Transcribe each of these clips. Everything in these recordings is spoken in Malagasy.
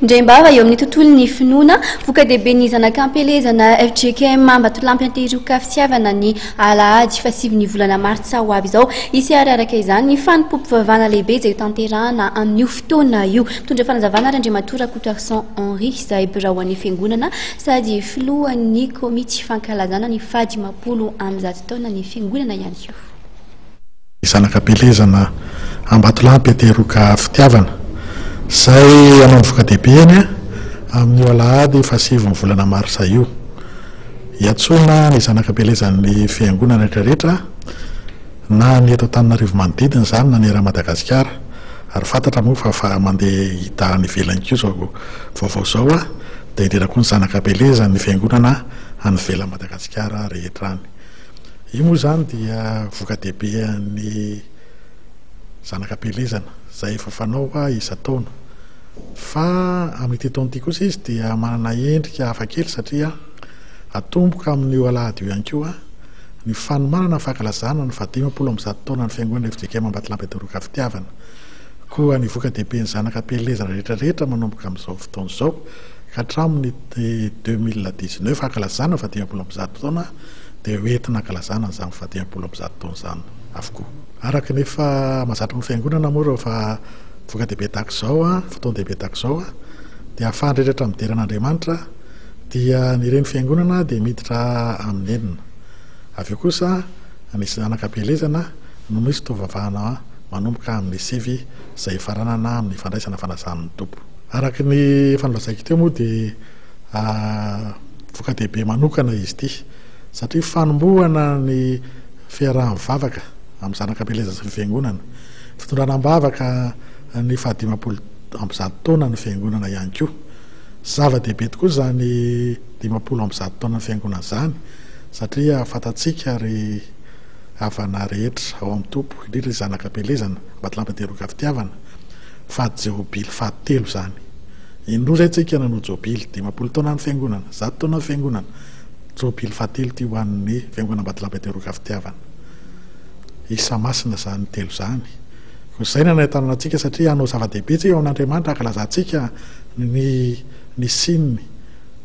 Ndrembava eo amin'ny tontolon'ny finoana voka-dehibe ny zanak'ampelezana FGKM Ambatolampy antehiroka fitiavana ny alahady fa 7 volana martsa ho avy izao isy araraka izany ny fanimpom-pivavahana lehibe izay tanterahana amin'io fotoana io mitondra fanazavana ary Andriamatora Coutarson Henri izay birao an'ny fiangonana sady filohan'ny komity fankalazana ny fahadimapolo amby 100 taona ny fiangonana ihany koa. Zanak'ampelezana Ambatolampy antehiroka fitiavana zay anao voka-dehibe amin'ny alahady fa 7 volana marsa io iatsona ny zanak'ampelezan'ny fiangonana rehetrarehetra na ny eto Antananarivo manodidina zany na ny ra Madagasikara ary fantatra moa fa mandeha hita ny velany koa zao vaovao zao dia indrindra koa ny zanak'ampelezan'ny fiangonana any velany Madagasikara rehetra any. Io moa zany dia voka-dehibe ny zanak'ampelezana zay efa fanao isa-taona fa amin'ity taona ity kosa izy dia manana endrika hafakely satria atomboka amin'io alahady io ihany koa ny fanomanana fankalazana ny 100 taona ny fiangonana FGKM Ambatolampy antehiroka fitiavana koa ny voka-dehibe ny zanak'ampelezana rehetrarehetra manomboka amin'izao fotoana izao ka hatramin'ny 2019 fankalazana 100 taona dia hoentina hankalazana izany 100 taona izany avokoa. Araka nefa mahazatra ny fiangonana moa rehefa voka-dehibe tahaka izao fotoan-dehibe tahaka izao dia ahafahany rehetra midera an'Andriamanitra dia ny reny fiangonana dia miditra amin'ny enina. Avy eo kosa ny zanak'ampelezana no misy fitaovavahana manomboka amin'ny sivy izay faranana amin'ny fandraisana fanazan'ny tompo. Araka ny fanolazaiko teo moa dia voka-dehibe manokana izy ity satria fanombohana ny fiaraha-mivavaka amin'ny zanak'ampelezana sy ny fiangonana, fitondranam-bavaka ny 100 taona ny fiangonana ihany koa. Zava-dehibe tokoa zany 100 taona ny fiangonana zany satria fantatsika ry havana rehetra ao amin'ny tompo indrindra zanak'ampelezana Ambatolampy antehiroka fitiavana fa jobily 7 zany. Indroa zay tsika nanao jobily 50 taona ny fiangonana 100 taona ny fiangonana jobily 7 ty ho an'ny fiangonana Ambatolampy antehiroka fitiavana. Isa masina zany 3 zany. Koa zay na nahitana antsika satria anao zava-dehibe tsika ao an'Andriamanitra hankalazantsika ny sininy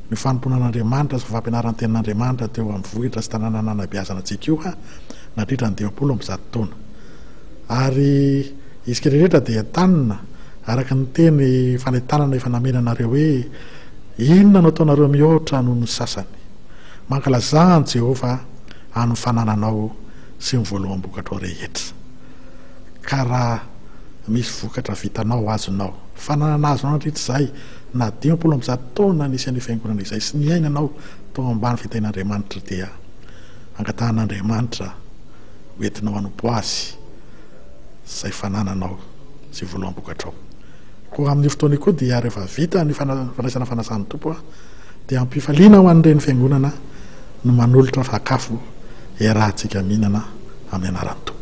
ny fanomponan'Andriamanitra sy fampianaran'ny tenin'Andriamanitra teo amin'ny vohitra sy tanàna nanabeazana antsika io nandritra ny 100 taona. Ary isika rehetra dia tanina araka ny teny fanentanana efa namenanareo hoe inona no ataonareo mihoatra noho ny sasany. Mankalazana Jehova amin'ny fanananao sy ny voaloam-bokatrao rehetra. Ka raha misy vokatra vitanao azonao fananana azonao andritr'izay na 100 taona nisy an'ny fiangonana izay sy ny ainanao tao ambany fitain'Andriamanitra dia angatan'Andriamanitra hoentinao hanompo azy izay fanananao sy voaloam-bokatrao. Koa amin'io fotoana koa dia rehefa vita ny fandraisana fanazan'ny tompo dia ampifaliana ho an'ireny fiangonana no manolotra sakafo iarahantsika mihinana amin'ny anaran'ny tompo.